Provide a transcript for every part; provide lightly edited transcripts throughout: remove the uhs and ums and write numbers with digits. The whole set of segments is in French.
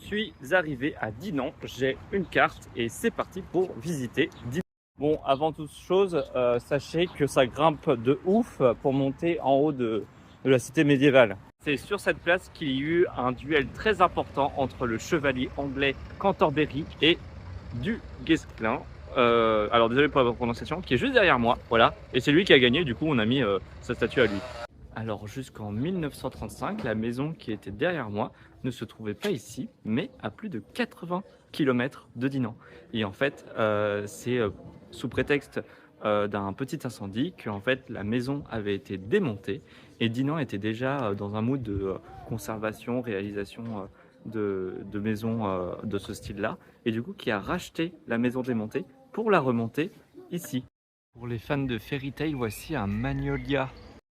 suis arrivé à Dinan, j'ai une carte et c'est parti pour visiter Dinan. Bon, avant toute chose, sachez que ça grimpe de ouf pour monter en haut de la cité médiévale. C'est sur cette place qu'il y a eu un duel très important entre le chevalier anglais Cantorbéry et du Guesclin. Alors désolé pour la prononciation, qui est juste derrière moi, voilà. Et c'est lui qui a gagné, du coup on a mis sa statue à lui. Alors jusqu'en 1935, la maison qui était derrière moi ne se trouvait pas ici, mais à plus de 80 km de Dinan. Et en fait, c'est sous prétexte d'un petit incendie que en fait, la maison avait été démontée et Dinan était déjà dans un mood de conservation, réalisation de maisons de ce style-là. Et du coup, qui a racheté la maison démontée pour la remonter ici. Pour les fans de Fairy Tail, voici un Magnolia.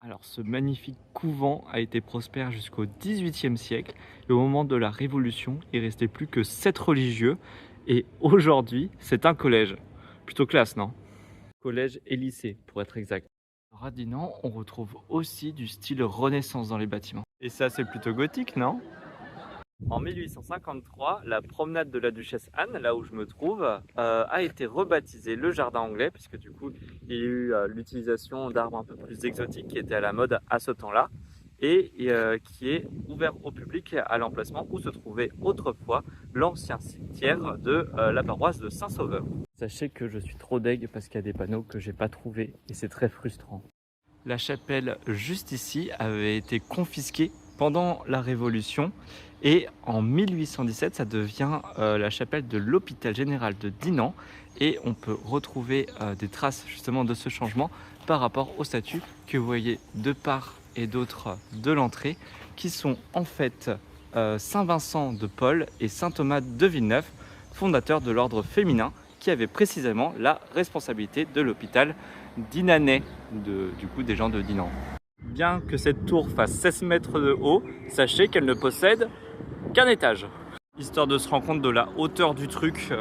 Alors ce magnifique couvent a été prospère jusqu'au XVIIIe siècle et au moment de la Révolution, il ne restait plus que 7 religieux et aujourd'hui, c'est un collège. Plutôt classe, non? Collège et lycée, pour être exact. Alors à Dinan, on retrouve aussi du style Renaissance dans les bâtiments. Et ça, c'est plutôt gothique, non? En 1853, la promenade de la Duchesse Anne, là où je me trouve, a été rebaptisée le Jardin Anglais, puisque du coup, il y a eu l'utilisation d'arbres un peu plus exotiques qui étaient à la mode à ce temps-là, et qui est ouvert au public à l'emplacement où se trouvait autrefois l'ancien cimetière de la paroisse de Saint-Sauveur. Sachez que je suis trop deg parce qu'il y a des panneaux que j'ai pas trouvés, et c'est très frustrant. La chapelle juste ici avait été confisquée pendant la Révolution et en 1817 ça devient la chapelle de l'hôpital général de Dinan et on peut retrouver des traces justement de ce changement par rapport aux statues que vous voyez de part et d'autre de l'entrée qui sont en fait Saint Vincent de Paul et Saint Thomas de Villeneuve, fondateurs de l'ordre féminin qui avait précisément la responsabilité de l'hôpital dinanais, du coup des gens de Dinan. Bien que cette tour fasse 16 mètres de haut, sachez qu'elle ne possède qu'un étage. Histoire de se rendre compte de la hauteur du truc.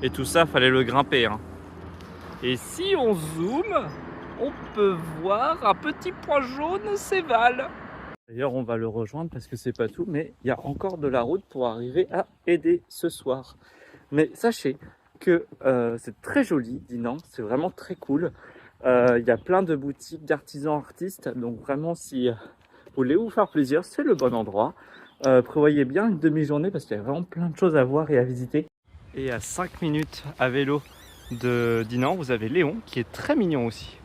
Et tout ça, fallait le grimper. Hein. Et si on zoome, on peut voir un petit point jaune s'évale. D'ailleurs, on va le rejoindre parce que c'est pas tout, mais il y a encore de la route pour arriver à aider ce soir. Mais sachez que c'est très joli, Dinan, c'est vraiment très cool. Il y a plein de boutiques d'artisans artistes, donc vraiment si vous voulez vous faire plaisir, c'est le bon endroit. Prévoyez bien une demi-journée parce qu'il y a vraiment plein de choses à voir et à visiter. Et à 5 minutes à vélo de Dinan, vous avez Léon qui est très mignon aussi.